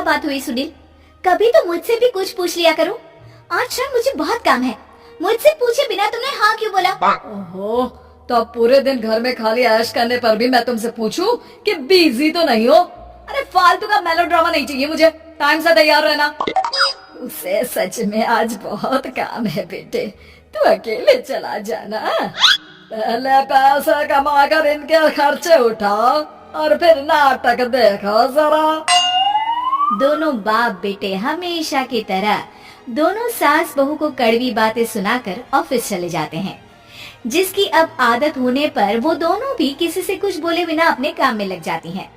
क्या बात हुई सुनील? कभी तो मुझसे भी कुछ पूछ लिया करो। आज शाम मुझे बहुत काम है। मुझसे पूछे बिना तुमने हाँ क्यों बोला? ओहो, तो अब पूरे दिन घर में खाली ऐश करने पर भी मैं तुमसे पूछूं कि बिजी तो नहीं हो? अरे फालतू का मेलोड्रामा नहीं चाहिए मुझे, टाइम से तैयार रहना। उसे सच में आज बहुत काम है बेटे, तू अकेले चला जाना। पहले पैसा कमा कर इनके खर्चे उठाओ और फिर नाटक देखो जरा। दोनों बाप बेटे हमेशा की तरह दोनों सास बहू को कड़वी बातें सुनाकर ऑफिस चले जाते हैं, जिसकी अब आदत होने पर वो दोनों भी किसी से कुछ बोले बिना अपने काम में लग जाती हैं।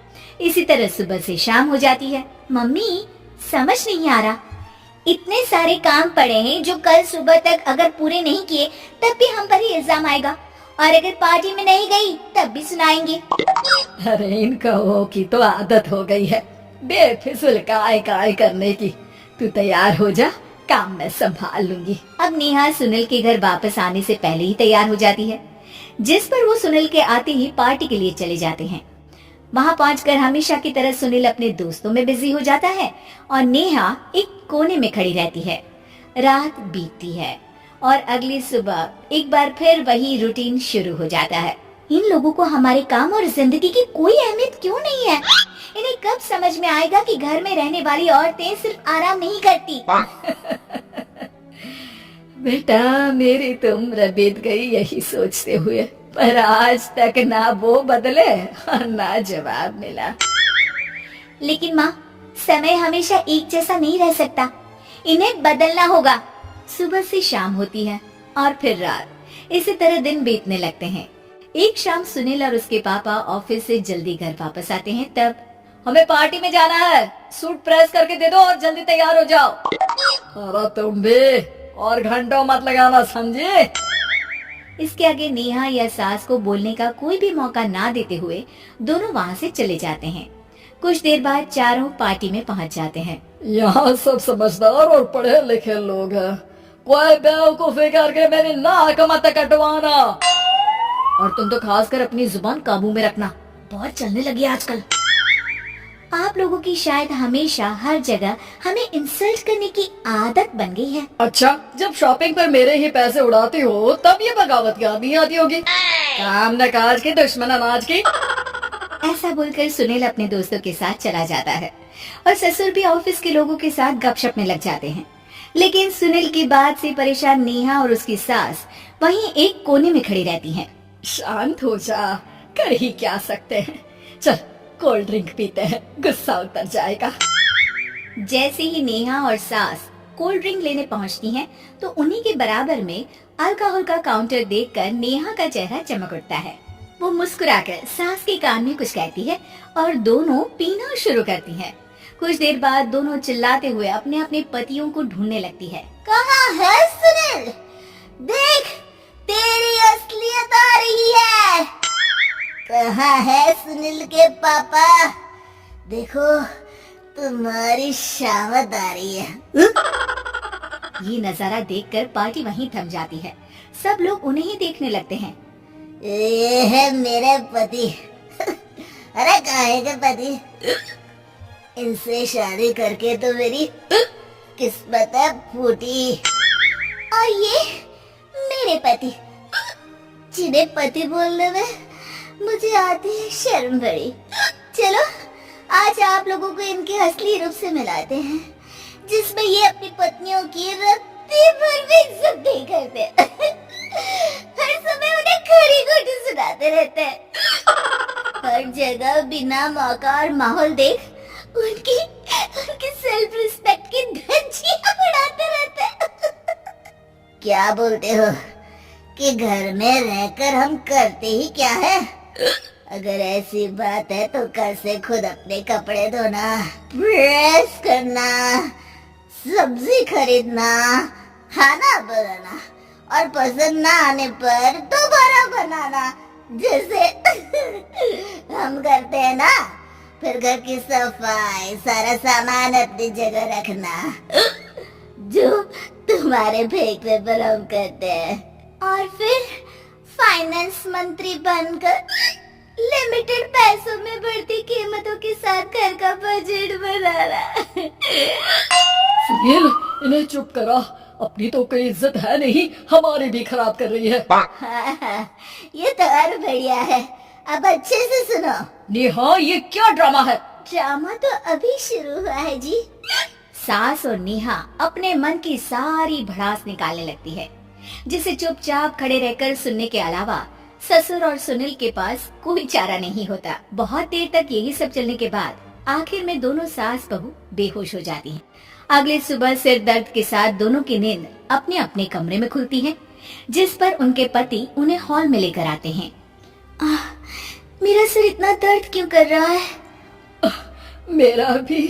इसी तरह सुबह से शाम हो जाती है। मम्मी, समझ नहीं आ रहा, इतने सारे काम पड़े हैं जो कल सुबह तक अगर पूरे नहीं किए तब भी हम पर ही इल्जाम आएगा, और अगर पार्टी में नहीं गई तब भी सुनाएंगे। अरे इन कहो की तो आदत हो गई है बेफिजुल काय करने की। तू तैयार हो जा, काम मैं संभाल लूंगी। अब नेहा सुनील के घर वापस आने से पहले ही तैयार हो जाती है, जिस पर वो सुनील के आते ही पार्टी के लिए चले जाते हैं। वहाँ पहुंचकर हमेशा की तरह सुनील अपने दोस्तों में बिजी हो जाता है और नेहा एक कोने में खड़ी रहती है। रात बीतती है और अगली सुबह एक बार फिर वही रूटीन शुरू हो जाता है। इन लोगों को हमारे काम और जिंदगी की कोई अहमियत क्यों नहीं है? इन्हें कब समझ में आएगा कि घर में रहने वाली औरतें सिर्फ आराम नहीं करती। बेटा, मेरी तो उम्र बीत गई यही सोचते हुए, पर आज तक ना वो बदले और ना जवाब मिला। लेकिन माँ, समय हमेशा एक जैसा नहीं रह सकता, इन्हें बदलना होगा। सुबह से शाम होती है और फिर रात। इसी तरह दिन बीतने लगते हैं। एक शाम सुनील और उसके पापा ऑफिस से जल्दी घर वापस आते हैं। तब हमें पार्टी में जाना है, सूट प्रेस करके दे दो और जल्दी तैयार हो जाओ। अरे तुम भी और घंटों मत लगाना, समझे? इसके आगे नेहा या सास को बोलने का कोई भी मौका ना देते हुए दोनों वहाँ से चले जाते हैं। कुछ देर बाद चारों पार्टी में पहुँच जाते हैं। यहाँ सब समझदार और पढ़े लिखे लोग हैं, कोई बेवकूफी करके मेरी नाक मत कटवाना। और तुम तो खासकर अपनी जुबान काबू में रखना, बहुत चलने लगी आजकल। आप लोगों की शायद हमेशा हर जगह हमें इंसल्ट करने की आदत बन गई है। अच्छा, जब शॉपिंग पर मेरे ही पैसे उड़ाती हो तब ये बगावत याद नहीं आती होगी। काम न काज की, दुश्मन अनाज की। ऐसा बोलकर सुनील अपने दोस्तों के साथ चला जाता है और ससुर भी ऑफिस के लोगों के साथ गपशप में लग जाते हैं। लेकिन सुनील की बात से परेशान नेहा और उसकी सास वहीं एक कोने में खड़ी रहती हैं। शांत हो जा, कर ही क्या सकते हैं। चल कोल्ड ड्रिंक पीते हैं, गुस्सा उतर जाएगा। जैसे ही नेहा और सास कोल्ड ड्रिंक लेने पहुंचती हैं, तो उन्हीं के बराबर में अल्कोहल का काउंटर देखकर नेहा का चेहरा चमक उठता है। वो मुस्कुराकर सास के कान में कुछ कहती है और दोनों पीना शुरू करती हैं। कुछ देर बाद दोनों चिल्लाते हुए अपने अपने पतियों को ढूंढने लगती है। कहाँ है सुनील? देख, तेरी असलियत आ रही है। कहाँ है सुनील के पापा? देखो, तुम्हारी शामत आ रही है। ये नजारा देखकर पार्टी वहीं थम जाती है। सब लोग उन्हें ही देखने लगते हैं। ये है मेरे पति। अरे काहे के पति? इनसे शादी करके तो मेरी किस्मत फूटी। और ये मेरे पति, जिन्हें पति बोलने में मुझे आती है शर्म बड़ी। चलो आज आप लोगों को इनके असली रूप से मिलाते हैं, जिसमें ये अपनी पत्नियों की रत्ती भर भी इज्जत नहीं करते। हर समय उन्हें खरी खोटी सुनाते रहते हैं। हर जगह बिना मौका और माहौल देख उनकी सेल्फ रिस्पेक्ट की धज्जियां उड़ाते रहते हैं। क्या बोलते हो कि घर में रहकर हम करते ही क्या है? अगर ऐसी बात है तो कल से खुद अपने कपड़े धोना, प्रेस करना, सब्जी खरीदना, खाना बनाना और पसंद ना आने पर दोबारा बनाना, जैसे हम करते हैं ना। फिर घर की सफाई, सारा सामान अपनी जगह रखना, जो तुम्हारे फेंकने पर हम करते हैं। और फिर फाइनेंस मंत्री बनकर लिमिटेड पैसों में बढ़ती कीमतों के साथ घर का बजट बनाना। सुनील, इन्हें चुप करा। अपनी तो कोई इज्जत है नहीं, हमारी भी खराब कर रही है। हाँ, ये तो और बढ़िया है। अब अच्छे से सुनो। नेहा, ये क्या ड्रामा है? ड्रामा तो अभी शुरू हुआ है जी। सास और नेहा अपने मन की सारी भड़ास निकालने लगती है, जिसे चुपचाप खड़े रहकर सुनने के अलावा ससुर और सुनील के पास कोई चारा नहीं होता। बहुत देर तक यही सब चलने के बाद आखिर में दोनों सास बहू बेहोश हो जाती हैं। अगले सुबह सिर दर्द के साथ दोनों की नींद अपने अपने कमरे में खुलती है, जिस पर उनके पति उन्हें हॉल में लेकर आते हैं। मेरा सिर इतना दर्द क्यों कर रहा है? मेरा भी।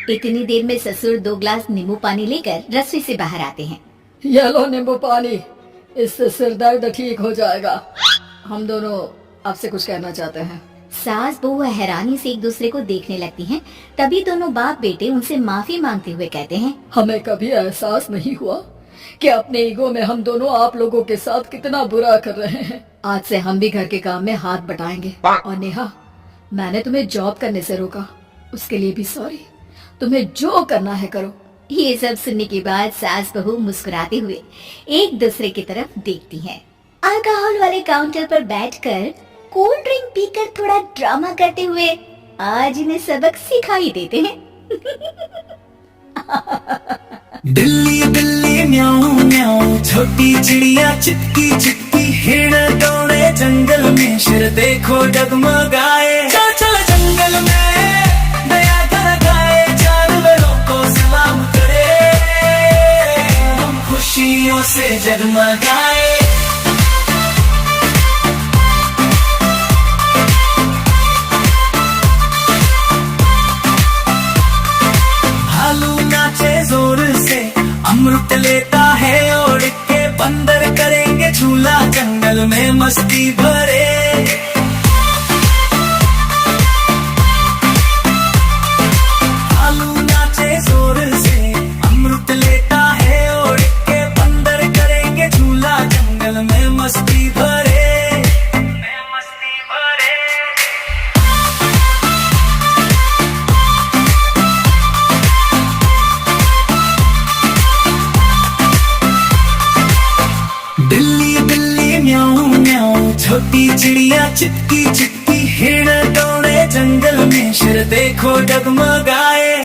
इतनी देर में ससुर 2 ग्लास नींबू पानी लेकर रसोई से बाहर आते हैं। ये लो नींबू पानी, इससे सिर दर्द ठीक हो जाएगा। हम दोनों आपसे कुछ कहना चाहते हैं। सास बहू हैरानी से एक दूसरे को देखने लगती हैं। तभी दोनों बाप बेटे उनसे माफी मांगते हुए कहते हैं, हमें कभी एहसास नहीं हुआ कि अपने ईगो में हम दोनों आप लोगों के साथ कितना बुरा कर रहे हैं। आज से हम भी घर के काम में हाथ बटाएंगे। और नेहा, मैंने तुम्हें जॉब करने से रोका, उसके लिए भी सॉरी। तुम्हें जो करना है करो। ये सब सुनने के बाद सास बहू मुस्कुराते हुए एक दूसरे की तरफ देखती हैं। अल्कोहल वाले काउंटर पर बैठकर कोल्ड ड्रिंक पीकर थोड़ा ड्रामा करते हुए आज इन्हें सबक सिखाई देते हैं। बिल्ली बिल्ली म्याऊं म्याऊं, छोटी चिड़िया चिटकी चिटकी, हिरण दौड़े जंगल में, शेर देखो डगमगाए। चल चल जंगल में, दया कर गाए, जानवरों को सलाम करे, हम खुशियों से जगमगाए। जोर से अमृत लेता है ओढ़ के, बंदर करेंगे झूला जंगल में मस्ती भरे। भालू नाचे जोर से अमृत लेता है ओढ़ के, बंदर करेंगे झूला जंगल में मस्ती भरे। बिल्ली बिल्ली म्याऊं म्याऊं, छोटी चिड़िया चिटकी चिटकी, हिरण दौड़े जंगल में, शेर देखो डगमगाए।